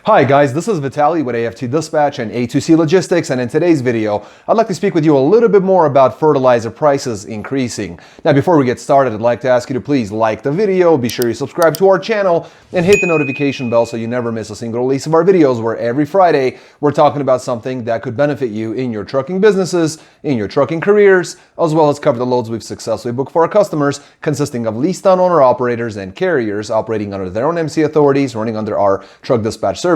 Hi guys, this is Vitaly with AFT Dispatch and A2C Logistics, and in today's video, I'd like to speak with you a little bit more about fertilizer prices increasing. Now before we get started, I'd like to ask you to please like the video, be sure you subscribe to our channel, and hit the notification bell so you never miss a single release of our videos where every Friday we're talking about something that could benefit you in your trucking businesses, in your trucking careers, as well as cover the loads we've successfully booked for our customers, consisting of leased owner operators and carriers operating under their own MC authorities, running under our truck dispatch services.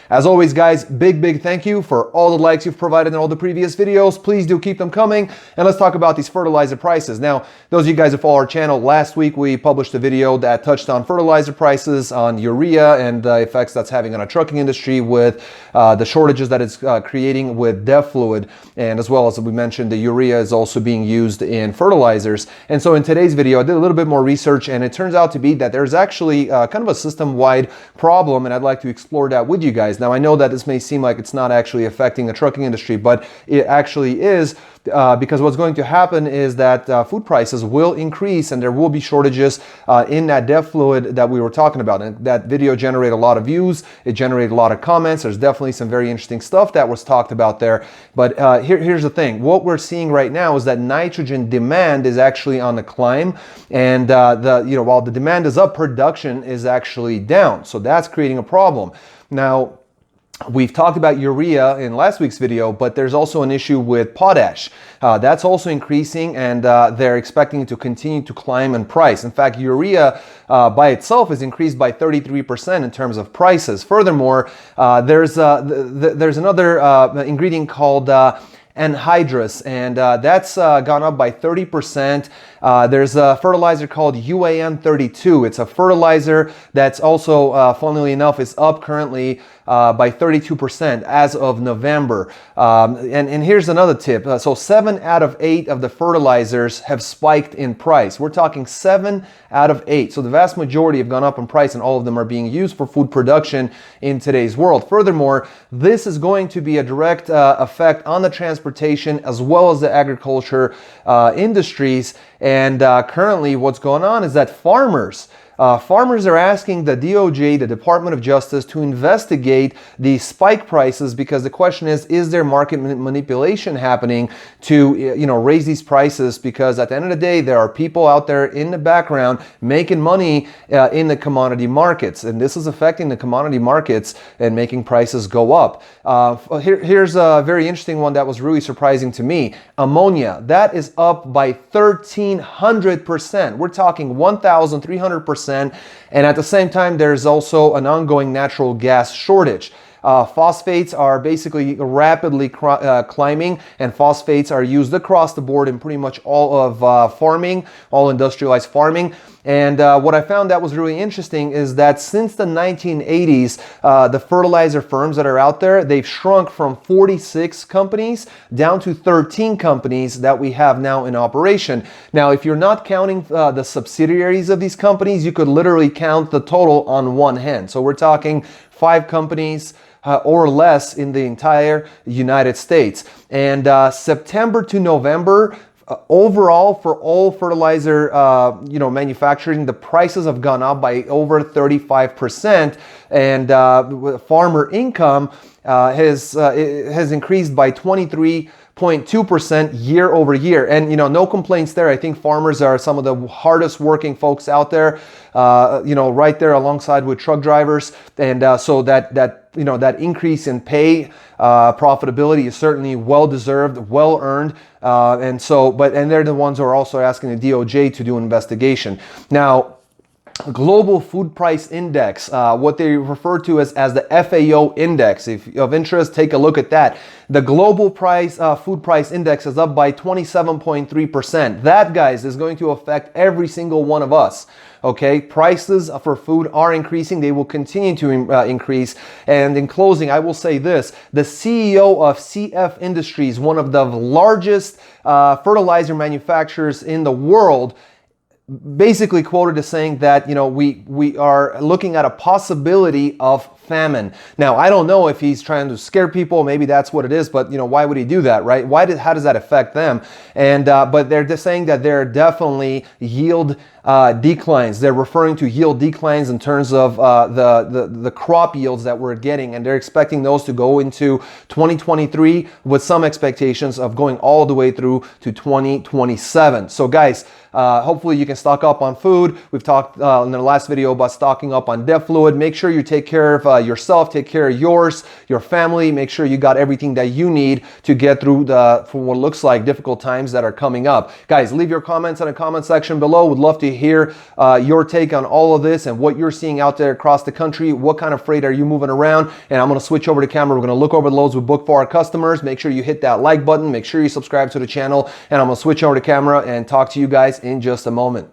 As always, guys, big thank you for all the likes you've provided in all the previous videos. Please do keep them coming, and let's talk about these fertilizer prices. Now, those of you guys who follow our channel, last week we published a video that touched on fertilizer prices, on urea, and the effects that's having on our trucking industry with the shortages that it's creating with DEF fluid, and as well as we mentioned, the urea is also being used in fertilizers. And so in today's video, I did a little bit more research, and it turns out to be that there's actually kind of a system-wide problem, and I'd like to explore that with you guys. Now, I know that this may seem like it's not actually affecting the trucking industry, but it actually is, because what's going to happen is that food prices will increase and there will be shortages in that DEF fluid that we were talking about. And that video generated a lot of views. It generated a lot of comments. There's definitely some very interesting stuff that was talked about there. But here's the thing. What we're seeing right now is that nitrogen demand is actually on the climb, and while the demand is up, production is actually down. So that's creating a problem. Now, we've talked about urea in last week's video, but there's also an issue with potash. That's also increasing, and they're expecting it to continue to climb in price. In fact, urea by itself is increased by 33% in terms of prices. Furthermore, there's another ingredient called Anhydrous, and that's gone up by 30%. There's a fertilizer called UAN32. It's a fertilizer that's also, funnily enough, is up currently by 32% as of November. And here's another tip. So 7 out of 8 of the fertilizers have spiked in price. We're talking 7 out of 8. So the vast majority have gone up in price, and all of them are being used for food production in today's world. Furthermore, this is going to be a direct effect on the transportation as well as the agriculture industries. And currently what's going on is that farmers are asking the DOJ, the Department of Justice, to investigate the spike prices, because the question is there market manipulation happening to raise these prices? Because at the end of the day, there are people out there in the background making money in the commodity markets, and this is affecting the commodity markets and making prices go up. Here's a very interesting one that was really surprising to me. Ammonia, that is up by 1,300%. We're talking 1,300%. And at the same time, there's also an ongoing natural gas shortage. Phosphates are basically rapidly climbing, and phosphates are used across the board in pretty much all of farming, all industrialized farming. And what I found that was really interesting is that since the 1980s, the fertilizer firms that are out there, they've shrunk from 46 companies down to 13 companies that we have now in operation. Now, if you're not counting the subsidiaries of these companies, you could literally count the total on one hand. So we're talking 5 companies or less in the entire United States. And September to November, overall, for all fertilizer, manufacturing, the prices have gone up by over 35%, and farmer income has increased by 23.2% year over year. And no complaints there. I think farmers are some of the hardest working folks out there, right there alongside with truck drivers. And so that increase in pay, profitability is certainly well deserved, well earned. And they're the ones who are also asking the DOJ to do an investigation. Now, Global Food Price Index, what they refer to as the FAO index. If of interest, take a look at that. The global food price index is up by 27.3%. That, guys, is going to affect every single one of us. Okay, prices for food are increasing. They will continue to increase. And in closing, I will say this: the CEO of CF Industries, one of the largest fertilizer manufacturers in the world, basically quoted as saying that, you know, we are looking at a possibility of famine. Now, I don't know if he's trying to scare people. Maybe that's what it is. But, you know, why would he do that, right? How does that affect them? And but they're just saying that there are definitely yield declines. They're referring to yield declines in terms of the crop yields that we're getting, and they're expecting those to go into 2023 with some expectations of going all the way through to 2027. So guys, hopefully you can stock up on food. We've talked in the last video about stocking up on DEF fluid. Make sure you take care of yourself, take care of yours, your family. Make sure you got everything that you need to get through for what looks like difficult times that are coming up. Guys, leave your comments in the comment section below. Would love to hear your take on all of this and what you're seeing out there across the country. What kind of freight are you moving around? And I'm going to switch over to camera. We're going to look over the loads we book for our customers. Make sure you hit that like button. Make sure you subscribe to the channel. And I'm going to switch over to camera and talk to you guys in just a moment.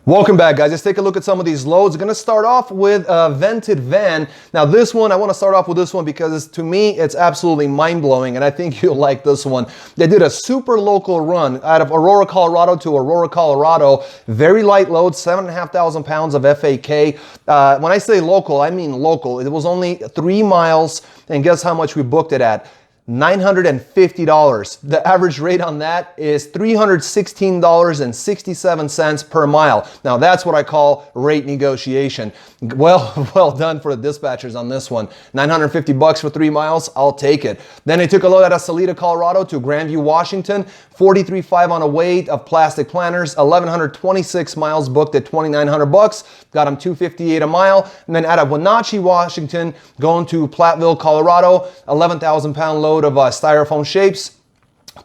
Welcome back, guys. Let's take a look at some of these loads. I'm going to start off with a vented van. Now this one, I want to start off with this one because to me, it's absolutely mind-blowing, and I think you'll like this one. They did a super local run out of Aurora, Colorado to Aurora, Colorado. Very light load, 7,500 pounds of FAK. When I say local, I mean local. It was only 3 miles, and guess how much we booked it at? $950. The average rate on that is $316.67 per mile. Now that's what I call rate negotiation. Well done for the dispatchers on this one. $950 for 3 miles, I'll take it. Then they took a load out of Salida, Colorado to Grandview, Washington. 43.5 on a weight of plastic planters. 1,126 miles booked at $2,900. Got them $258 a mile. And then out of Wenatchee, Washington, going to Platteville, Colorado. 11,000 pound load of styrofoam shapes.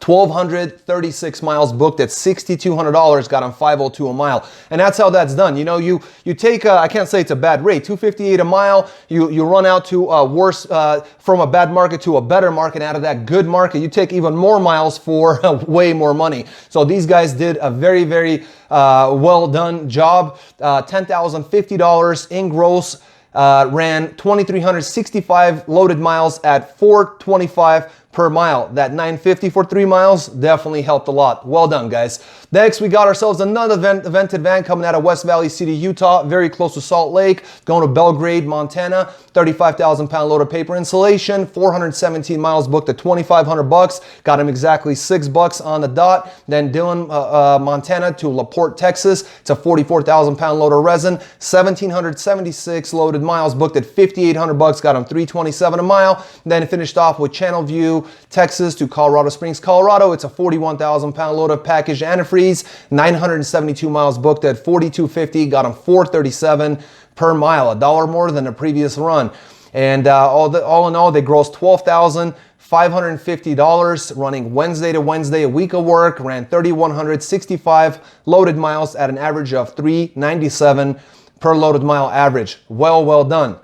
1,236 miles booked at $6,200, got them $502 a mile. And that's how that's done. You know, you take, I can't say it's a bad rate, $258 a mile, you run out to worse, from a bad market to a better market. Out of that good market, you take even more miles for way more money. So these guys did a very, very well done job. $10,050 in gross, ran 2,365 loaded miles at $425 per mile. That $950 for 3 miles definitely helped a lot. Well done, guys. Next, we got ourselves another vented van coming out of West Valley City, Utah, very close to Salt Lake, going to Belgrade, Montana. 35,000 pound load of paper insulation, 417 miles booked at $2,500. Got him exactly $6 on the dot. Then Dillon, Montana to LaPorte, Texas. It's a 44,000 pound load of resin. 1,776 loaded miles booked at $5,800. Got him $327 a mile. Then it finished off with Channelview, Texas to Colorado Springs, Colorado. It's a 41,000 pound load of packaged antifreeze. 972 miles booked at $4,250. Got him $437 per mile, $1 more than the previous run. And all in all, they grossed $12,550 running Wednesday to Wednesday, a week of work, ran 3,165 loaded miles at an average of $397 per loaded mile average. Well done.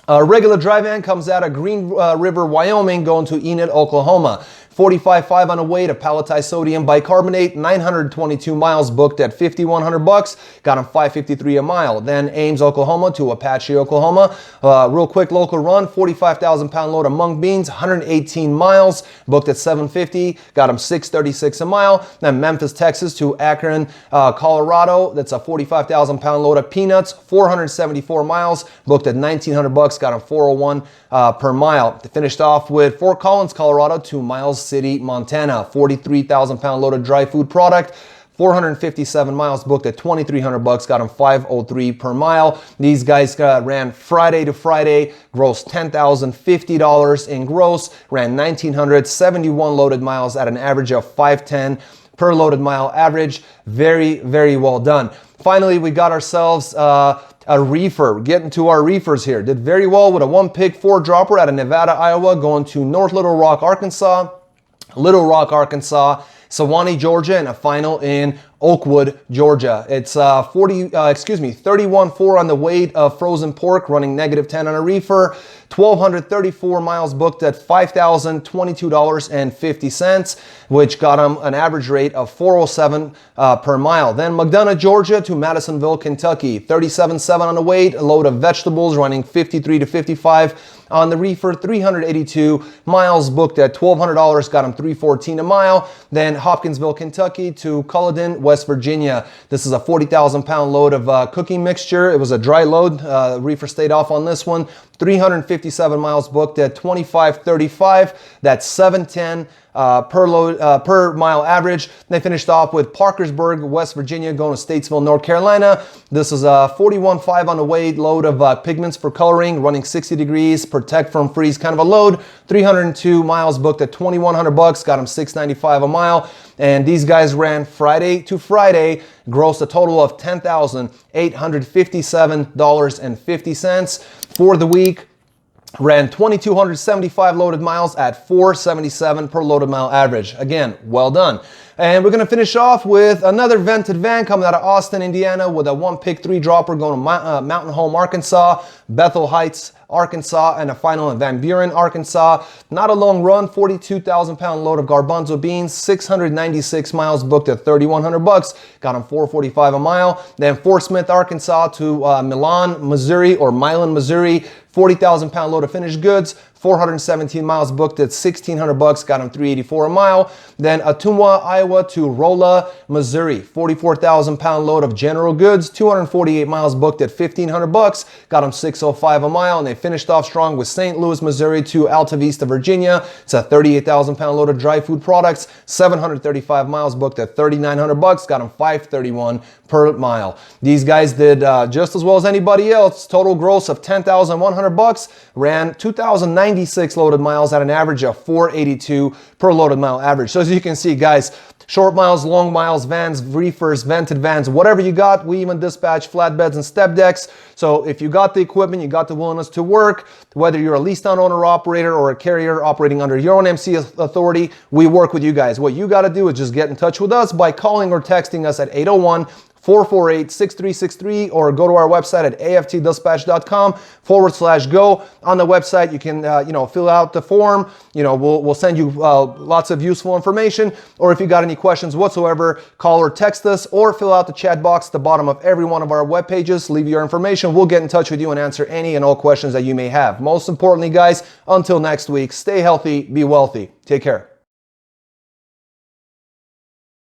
A regular dry van comes out of Green River, Wyoming, going to Enid, Oklahoma. 45.5 on a weight of palletized sodium bicarbonate, 922 miles booked at $5,100. Got him $553 a mile. Then Ames, Oklahoma to Apache, Oklahoma. Real quick local run, 45,000 pound load of mung beans, 118 miles booked at $750. Got him $636 a mile. Then Memphis, Texas to Akron, Colorado. That's a 45,000 pound load of peanuts, 474 miles booked at $1,900. Got him $401 per mile. They finished off with Fort Collins, Colorado to Miles City, Montana. 43,000 pound load of dry food product, 457 miles booked at $2,300. Got them $503 per mile. These guys ran Friday to Friday, grossed $10,050 in gross, ran 1,971 loaded miles at an average of $510 per loaded mile average. Very well done. Finally, we got ourselves a reefer. Getting to our reefers here. Did very well with a 1-pig 4-dropper out of Nevada, Iowa, going to North Little Rock, Arkansas, Sewanee, Georgia, and a final in Oakwood, Georgia. It's 31.4 on the weight of frozen pork, running -10 on a reefer. 1,234 miles booked at $5,022.50, which got them an average rate of $407 per mile. Then McDonough, Georgia to Madisonville, Kentucky. 37.7 on the weight, a load of vegetables running 53 to 55 On the reefer, 382 miles booked at $1,200, got him $314 a mile. Then Hopkinsville, Kentucky to Culloden, West Virginia. This is a 40,000-pound load of cooking mixture. It was a dry load. Reefer stayed off on this one. 357 miles booked at $25.35. That's $710 per mile average. They finished off with Parkersburg, West Virginia, going to Statesville, North Carolina. This is a 41.5 on the weight load of pigments for coloring, running 60 degrees, protect from freeze kind of a load. 302 miles booked at $2,100, got them $695 a mile. And these guys ran Friday to Friday, grossed a total of $10,857.50. For the week, ran 2,275 loaded miles at $477 per loaded mile average. Again, well done. And we're going to finish off with another vented van coming out of Austin, Indiana, with a 1-pick 3-dropper going to Mountain Home, Arkansas, Bethel Heights, Arkansas, and a final in Van Buren, Arkansas. Not a long run, 42,000-pound load of garbanzo beans, 696 miles booked at $3,100, got them $445 a mile. Then Fort Smith, Arkansas to Milan, Missouri, or Milan, Missouri, 40,000-pound load of finished goods, 417 miles booked at $1,600, got them $384 a mile. Then Ottumwa, Iowa to Rolla, Missouri, 44,000-pound load of general goods, 248 miles booked at $1,500, got them $605 a mile. And they finished off strong with St. Louis, Missouri to Alta Vista, Virginia. It's a 38,000-pound load of dry food products, 735 miles booked at $3,900, got them $531 per mile. These guys did just as well as anybody else. Total gross of $10,100, ran 2,096 loaded miles at an average of $482 per loaded mile average. So as you can see, guys, short miles, long miles, vans, reefers, vented vans, whatever you got. We even dispatch flatbeds and step decks. So if you got the equipment, you got the willingness to work, whether you're a leased on owner operator or a carrier operating under your own MC authority, we work with you guys. What you got to do is just get in touch with us by calling or texting us at 801-448-6363 or go to our website at aftdispatch.com/go. On the website, you can fill out the form. We'll send you lots of useful information. Or if you got any questions whatsoever, call or text us or fill out the chat box at the bottom of every one of our web pages. Leave your information. We'll get in touch with you and answer any and all questions that you may have. Most importantly, guys, until next week, stay healthy, be wealthy. Take care.